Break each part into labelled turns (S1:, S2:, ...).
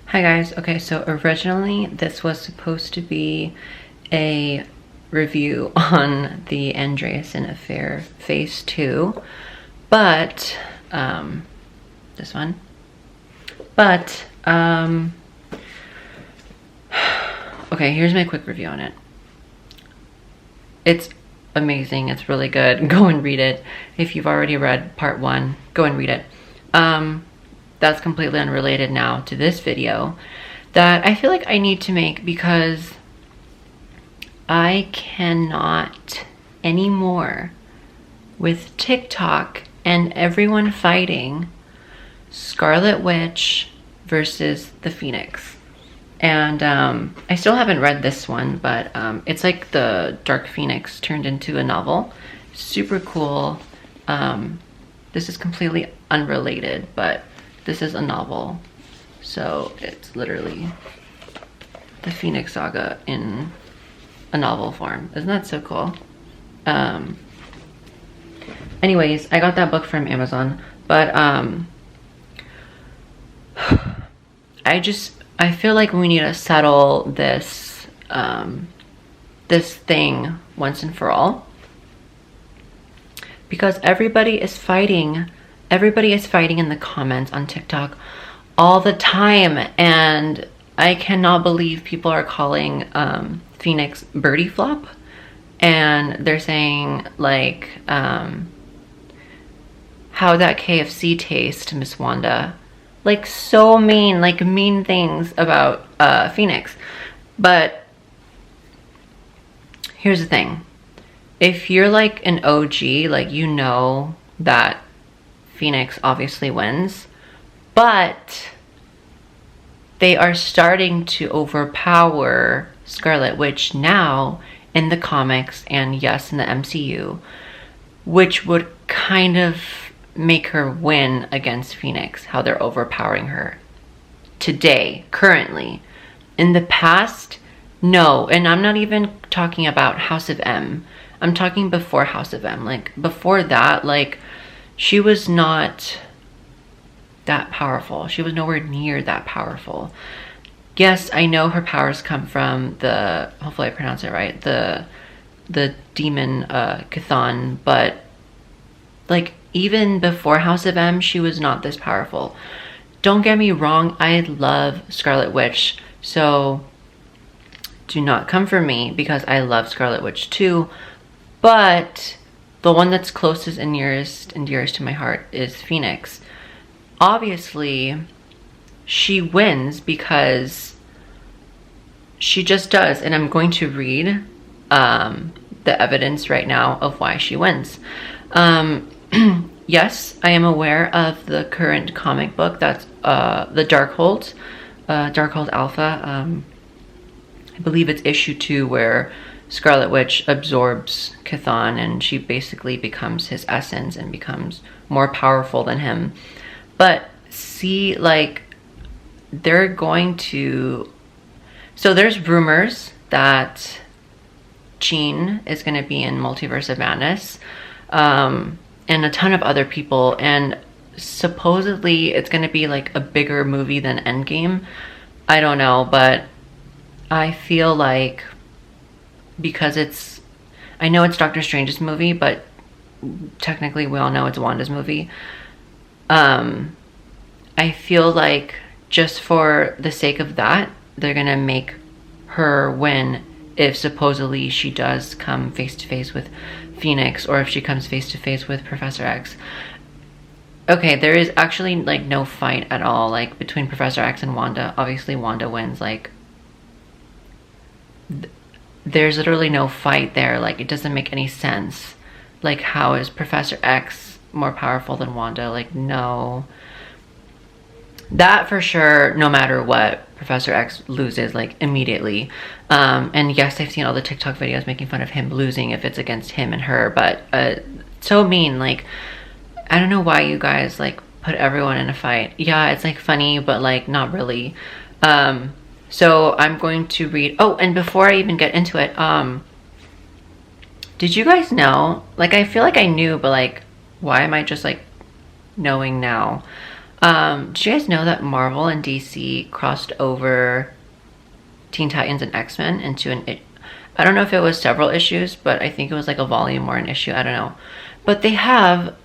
S1: Hi guys. Okay, so originally this was supposed to be a review on the Andreasen affair phase 2, but this one. But okay, here's my quick review on it. It's amazing. It's really good. Go and read it. If you've already read part 1, go and read it. That's completely unrelated now to this video that I feel like I need to make because I cannot anymore with TikTok and everyone fighting Scarlet Witch versus the Phoenix. And I still haven't read this one, but it's like the Dark Phoenix turned into a novel. Super cool. This is completely unrelated, but this is a novel. So it's literally the Phoenix Saga in a novel form. Isn't that so cool? Anyways, I got that book from Amazon, but I feel like we need to settle this this thing once and for all, because everybody is fighting in the comments on TikTok all the time, and I cannot believe people are calling Phoenix Birdie Flop, and they're saying like how that KFC taste, Miss Wanda. Like so mean, like mean things about Phoenix. But here's the thing. If you're like an OG, like you know that Phoenix obviously wins, but they are starting to overpower Scarlet Witch now in the comics and yes, in the MCU, which would kind of make her win against Phoenix, how they're overpowering her today, currently. In the past, no. And I'm not even talking about House of M. I'm talking before House of M. Like, before that, like, she was not that powerful. She was nowhere near that powerful. Yes, I know her powers come from the, hopefully I pronounce it right, the demon Chthon, but like, even before House of M, she was not this powerful. Don't get me wrong, I love Scarlet Witch, so do not come for me because I love Scarlet Witch too, but the one that's closest and nearest and dearest to my heart is Phoenix. Obviously, she wins because she just does, and I'm going to read the evidence right now of why she wins. Yes, I am aware of the current comic book that's the Darkhold Alpha. I believe it's issue 2 where Scarlet Witch absorbs Chthon and she basically becomes his essence and becomes more powerful than him. But see, like, they're going to... So there's rumors that Jean is going to be in Multiverse of Madness. And a ton of other people, and supposedly it's gonna be like a bigger movie than Endgame. I don't know, but I feel like because I know it's Doctor Strange's movie, but technically we all know it's Wanda's movie. I feel like just for the sake of that, they're gonna make her win if supposedly she does come face to face with Phoenix, or if she comes face to face with Professor X. Okay, there is actually like no fight at all, like between Professor X and Wanda. Obviously Wanda wins. Like there's literally no fight there. Like it doesn't make any sense. Like how is Professor X more powerful than Wanda? Like no. That for sure, no matter what, Professor X loses like immediately. And yes, I've seen all the TikTok videos making fun of him losing if it's against him and her, but so mean. Like, I don't know why you guys like put everyone in a fight. Yeah, it's like funny, but like not really. So I'm going to read, oh, and before I even get into it, did you guys know, like I feel like I knew, but like why am I just like knowing now? Did you guys know that Marvel and DC crossed over Teen Titans and X-Men into I don't know if it was several issues, but I think it was like a volume or an issue, I don't know. But they have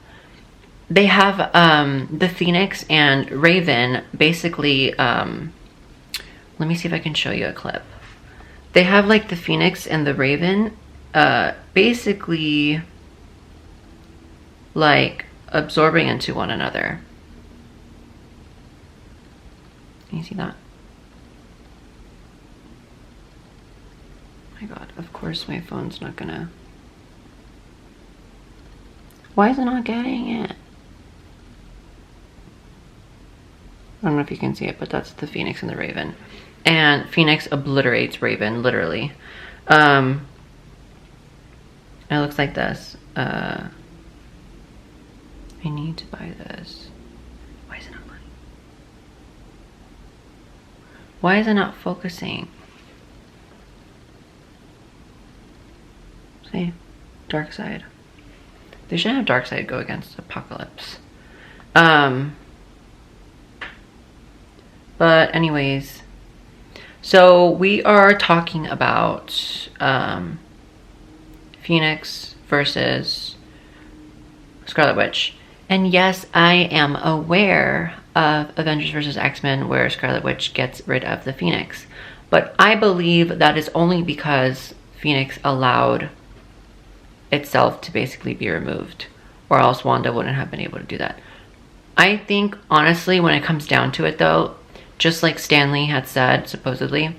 S1: the Phoenix and Raven basically, let me see if I can show you a clip. They have like the Phoenix and the Raven basically like absorbing into one another. Can you see that? Oh my god, of course my phone's not gonna... Why is it not getting it? I don't know if you can see it, but that's the Phoenix and the Raven. And Phoenix obliterates Raven, literally. It looks like this. I need to buy this. Why is it not buying? Why is it not focusing? See? Darkseid. They should have Darkseid go against Apocalypse. But anyways, so we are talking about Phoenix versus Scarlet Witch. And yes, I am aware of Avengers vs. X-Men where Scarlet Witch gets rid of the Phoenix. But I believe that is only because Phoenix allowed itself to basically be removed, or else Wanda wouldn't have been able to do that. I think, honestly, when it comes down to it though, just like Stanley had said, supposedly,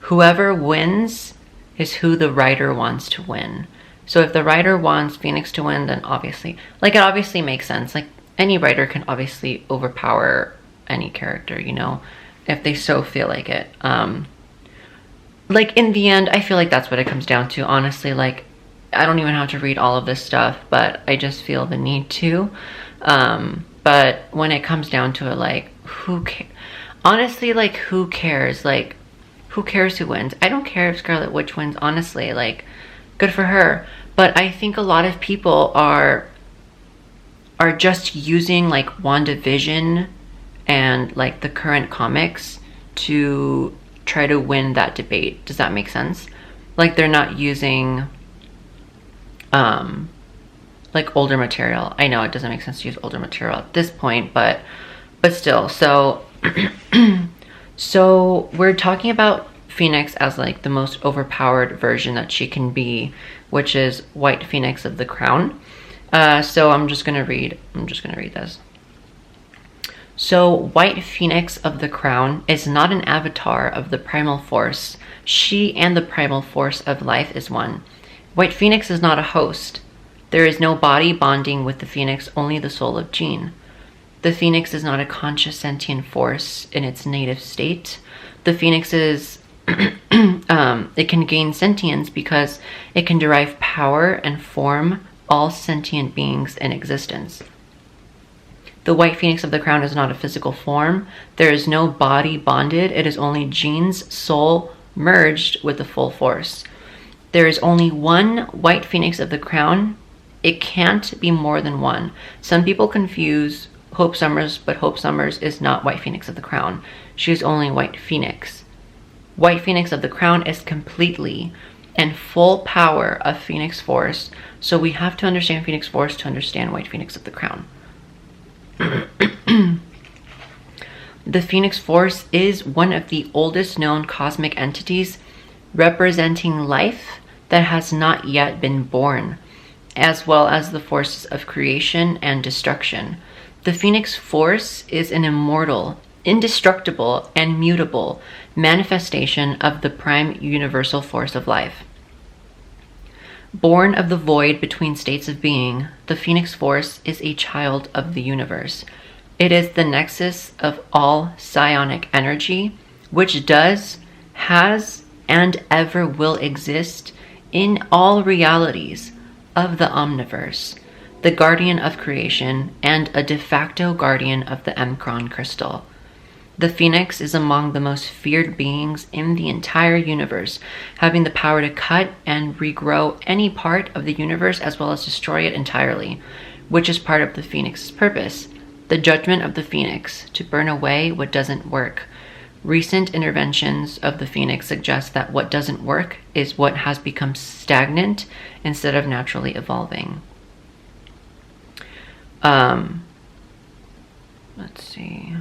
S1: whoever wins is who the writer wants to win. So if the writer wants Phoenix to win, then obviously, like, it obviously makes sense. Like, any writer can obviously overpower any character, you know, if they so feel like it. Like, in the end, I feel like that's what it comes down to, honestly. Like, I don't even have to read all of this stuff, but I just feel the need to. But when it comes down to it, like, honestly, like, who cares? Like, who cares who wins? I don't care if Scarlet Witch wins, honestly. Like, good for her. But I think a lot of people are just using, like, WandaVision and, like, the current comics to try to win that debate. Does that make sense? Like, they're not using like older material. I know it doesn't make sense to use older material at this point, but still. So so we're talking about Phoenix as like the most overpowered version that she can be, which is White Phoenix of the Crown. So I'm just gonna read this. So White Phoenix of the Crown is not an avatar of the primal force. She and the primal force of life is one. White Phoenix is not a host. There is no body bonding with the Phoenix, only the soul of Jean. The Phoenix is not a conscious sentient force in its native state. The Phoenix is, it can gain sentience because it can derive power and form all sentient beings in existence. The White Phoenix of the Crown is not a physical form. There is no body bonded. It is only Jean's soul merged with the full force. There is only one White Phoenix of the Crown. It can't be more than one. Some people confuse Hope Summers, but Hope Summers is not White Phoenix of the Crown. She is only White Phoenix. White Phoenix of the Crown is completely and full power of Phoenix Force. So we have to understand Phoenix Force to understand White Phoenix of the Crown. The Phoenix Force is one of the oldest known cosmic entities representing life that has not yet been born, as well as the forces of creation and destruction. The Phoenix Force is an immortal, indestructible, and mutable manifestation of the prime universal force of life. Born of the void between states of being, the Phoenix Force is a child of the universe. It is the nexus of all psionic energy, which does, has, and ever will exist in all realities of the Omniverse, the guardian of creation, and a de facto guardian of the Emkron crystal. The Phoenix is among the most feared beings in the entire universe, having the power to cut and regrow any part of the universe as well as destroy it entirely, which is part of the Phoenix's purpose. The judgment of the phoenix, to burn away what doesn't work. Recent interventions of the phoenix suggest that what doesn't work is what has become stagnant instead of naturally evolving. Let's see.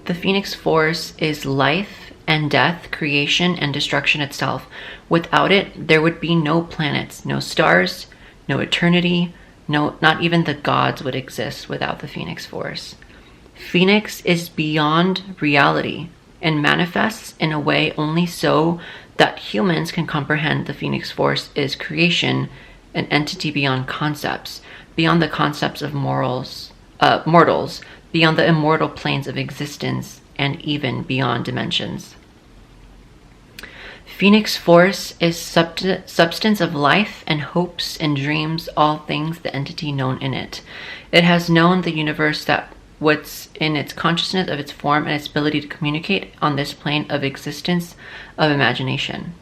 S1: The Phoenix Force is life and death, creation and destruction itself. Without it, there would be no planets, no stars, no eternity, not even the gods would exist without the Phoenix Force. Phoenix is beyond reality and manifests in a way only so that humans can comprehend. The Phoenix Force is creation, an entity beyond concepts, beyond the concepts of mortals, beyond the immortal planes of existence, and even beyond dimensions. Phoenix Force is substance of life and hopes and dreams, all things the entity known in it. It has known the universe, that what's in its consciousness of its form and its ability to communicate on this plane of existence of imagination.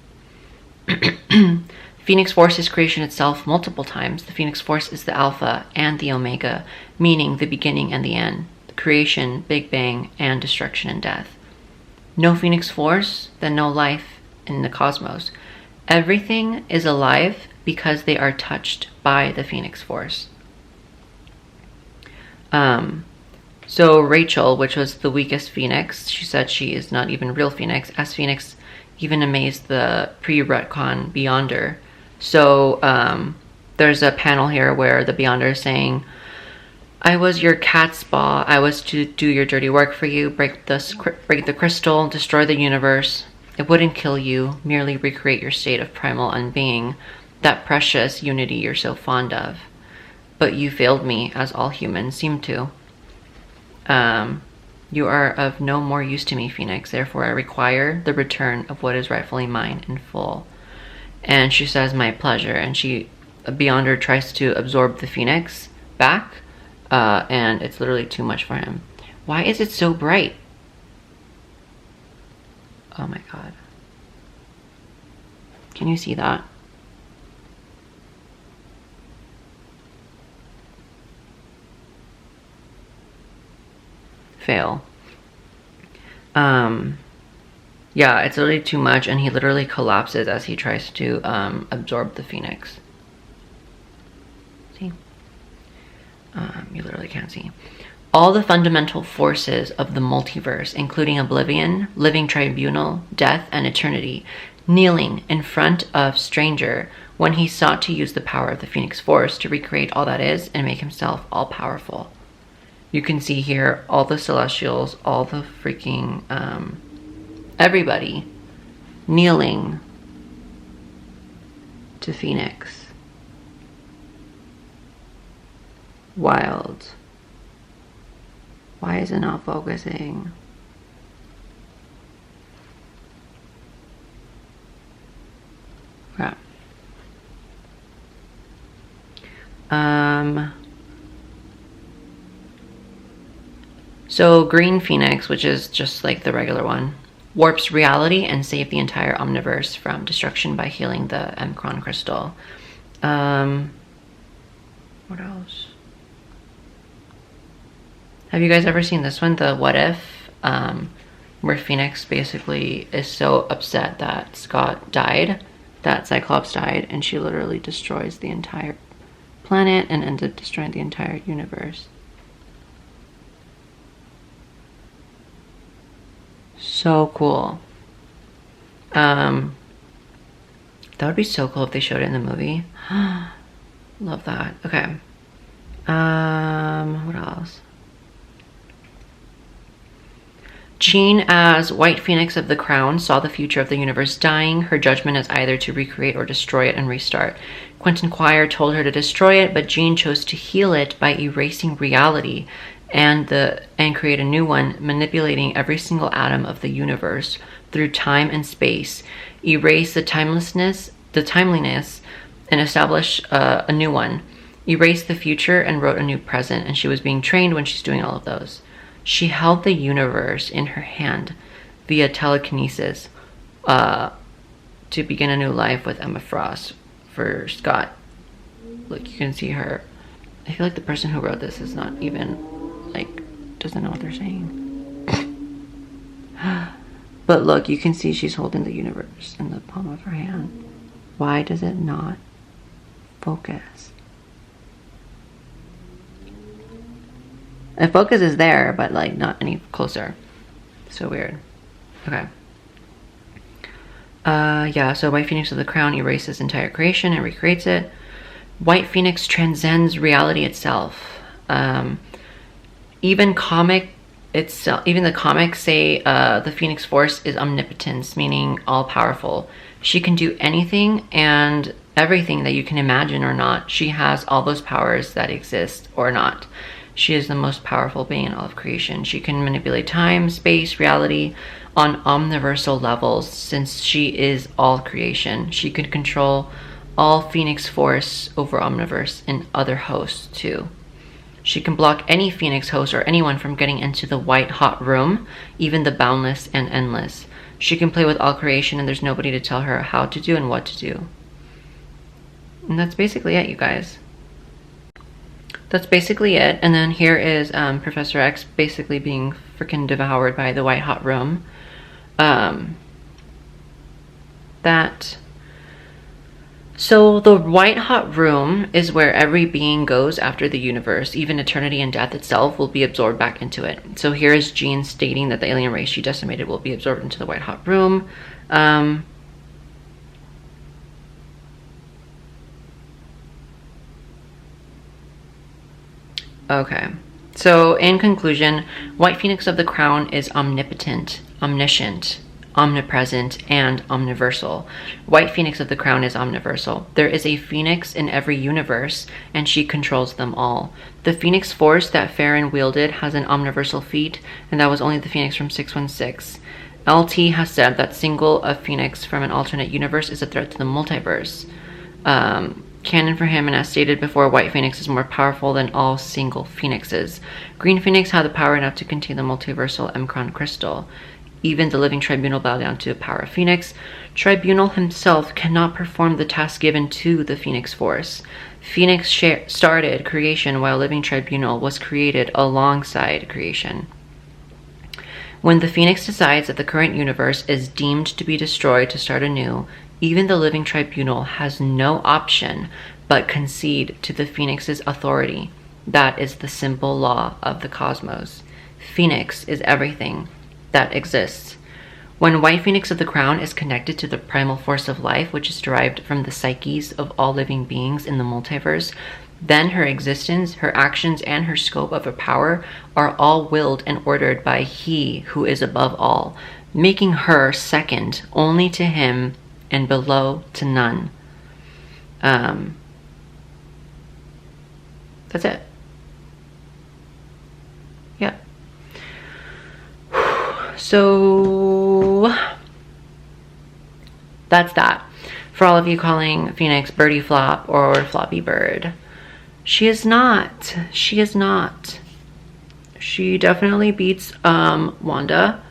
S1: Phoenix Force is creation itself multiple times. The Phoenix Force is the Alpha and the Omega, meaning the beginning and the end, the creation, Big Bang, and destruction and death. No Phoenix Force, then no life in the cosmos. Everything is alive because they are touched by the Phoenix Force. So Rachel, which was the weakest Phoenix, she said she is not even real Phoenix, as Phoenix even amazed the pre-retcon Beyonder. So there's a panel here where the Beyonder is saying, I was your cat's paw. I was to do your dirty work for you, break the crystal, destroy the universe. It wouldn't kill you, merely recreate your state of primal unbeing, that precious unity you're so fond of. But you failed me, as all humans seem to. You are of no more use to me, Phoenix. Therefore, I require the return of what is rightfully mine in full. And she says, my pleasure. And Beyonder tries to absorb the Phoenix back, and it's literally too much for him. Why is it so bright? Oh my god. Can you see that? Fail. Yeah, it's literally too much, and he literally collapses as he tries to absorb the Phoenix. See? You literally can't see. All the fundamental forces of the multiverse, including oblivion, living tribunal, death, and eternity, kneeling in front of Stranger when he sought to use the power of the Phoenix Force to recreate all that is and make himself all-powerful. You can see here all the Celestials, all the freaking, everybody kneeling to Phoenix. Wild. Why is it not focusing? Crap. So Green Phoenix, which is just like the regular one, warps reality and save the entire omniverse from destruction by healing the Mcron crystal. What else? Have you guys ever seen this one, the What If, where Phoenix basically is so upset that Scott died, that Cyclops died, and she literally destroys the entire planet and ends up destroying the entire universe. So cool. That would be so cool if they showed it in the movie. Love that. Okay. What else? Jean, as White Phoenix of the Crown, saw the future of the universe dying. Her judgment is either to recreate or destroy it and restart. Quentin Quire told her to destroy it, but Jean chose to heal it by erasing reality and create a new one, manipulating every single atom of the universe through time and space, erase the timeliness, and establish a new one. Erase the future and wrote a new present, and she was being trained when she's doing all of those. She held the universe in her hand via telekinesis to to begin a new life with Emma Frost for Scott. Look, you can see her. I feel like the person who wrote this is not even, like, doesn't know what they're saying. But look, you can see she's holding the universe in the palm of her hand. Why does it not focus? The focus is there, but like not any closer. So weird. Okay. Yeah, so White Phoenix of the Crown erases entire creation and recreates it. White Phoenix transcends reality itself. Even the comics say the Phoenix Force is omnipotence, meaning all-powerful. She can do anything and everything that you can imagine or not. She has all those powers that exist or not. She is the most powerful being in all of creation. She can manipulate time, space, reality on omniversal levels since she is all creation. She could control all Phoenix Force over Omniverse and other hosts too. She can block any Phoenix host or anyone from getting into the white hot room, even the boundless and endless. She can play with all creation and there's nobody to tell her how to do and what to do. And that's basically it, you guys. That's basically it. And then here is Professor X basically being freaking devoured by the white hot room. So the white hot room is where every being goes after the universe. Even eternity and death itself will be absorbed back into it. So here is Jean stating that the alien race she decimated will be absorbed into the white hot room. Okay. So in conclusion, White Phoenix of the Crown is omnipotent, omniscient, omnipresent, and omniversal. White Phoenix of the Crown is omniversal. There is a Phoenix in every universe, and she controls them all. The Phoenix Force that Farron wielded has an omniversal feat, and that was only the Phoenix from 616. LT has said that single a Phoenix from an alternate universe is a threat to the multiverse. Canon for him, and as stated before, White Phoenix is more powerful than all single Phoenixes. Green Phoenix had the power enough to contain the multiversal Emcron crystal. Even the living tribunal bowed down to the power of Phoenix. Tribunal himself cannot perform the task given to the Phoenix Force. Phoenix started creation while living tribunal was created alongside creation. When the Phoenix decides that the current universe is deemed to be destroyed to start anew, even the living tribunal has no option but concede to the Phoenix's authority. That is the simple law of the cosmos. Phoenix is everything that exists. When White Phoenix of the Crown is connected to the primal force of life, which is derived from the psyches of all living beings in the multiverse, then her existence, her actions, and her scope of her power are all willed and ordered by He who is above all, making her second only to Him and below to none. That's it. Yeah. So that's that. For all of you calling Phoenix Birdie Flop or Floppy Bird, she is not. She is not. She definitely beats Wanda.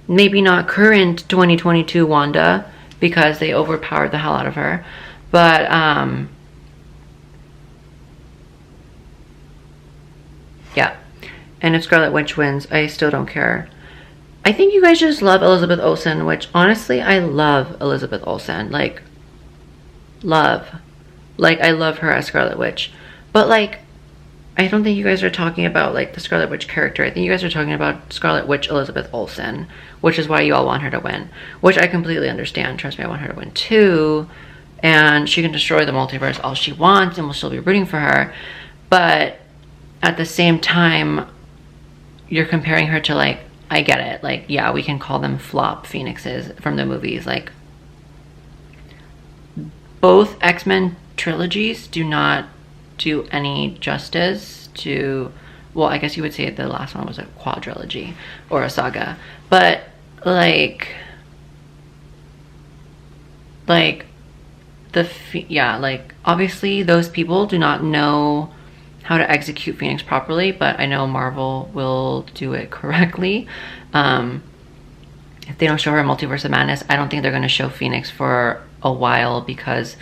S1: Maybe not current 2022 Wanda, because they overpowered the hell out of her. But, yeah. And if Scarlet Witch wins, I still don't care. I think you guys just love Elizabeth Olsen, which, honestly, I love Elizabeth Olsen. Like, love. Like, I love her as Scarlet Witch. But, like, I don't think you guys are talking about, like, the Scarlet Witch character. I think you guys are talking about Scarlet Witch Elizabeth Olsen, which is why you all want her to win, which I completely understand. Trust me, I want her to win too. And she can destroy the multiverse all she wants, and we'll still be rooting for her. But at the same time, you're comparing her to, like, I get it. Like, yeah, we can call them flop Phoenixes from the movies. Like, both X-Men trilogies do not do any justice to, well, I guess you would say the last one was a quadrilogy or a saga, but like obviously those people do not know how to execute Phoenix properly, but I know Marvel will do it correctly. if they don't show her Multiverse of Madness, I don't think they're going to show Phoenix for a while, because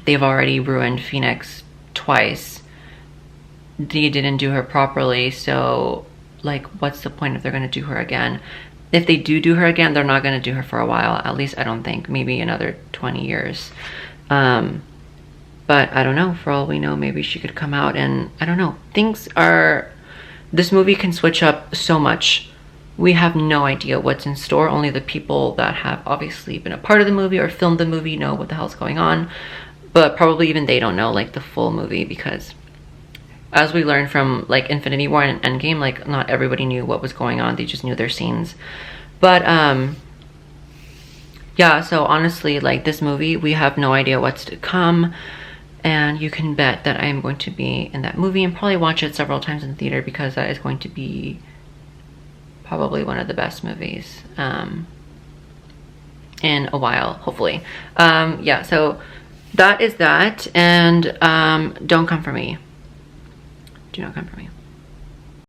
S1: they've already ruined Phoenix twice. They didn't do her properly, so like, what's the point if they're going to do her again? If they do her again, they're not going to do her for a while. At least I don't think. Maybe another 20 years. But I don't know. For all we know, maybe she could come out, and I don't know. This movie can switch up so much. We have no idea what's in store. Only the people that have obviously been a part of the movie or filmed the movie know what the hell's going on. But probably even they don't know like the full movie, because as we learned from like Infinity War and Endgame, like not everybody knew what was going on. They just knew their scenes. But yeah, so honestly, like this movie, we have no idea what's to come. And you can bet that I am going to be in that movie and probably watch it several times in the theater, because that is going to be probably one of the best movies in a while, hopefully. Yeah, so that is that. And don't come for me. Do not come for me.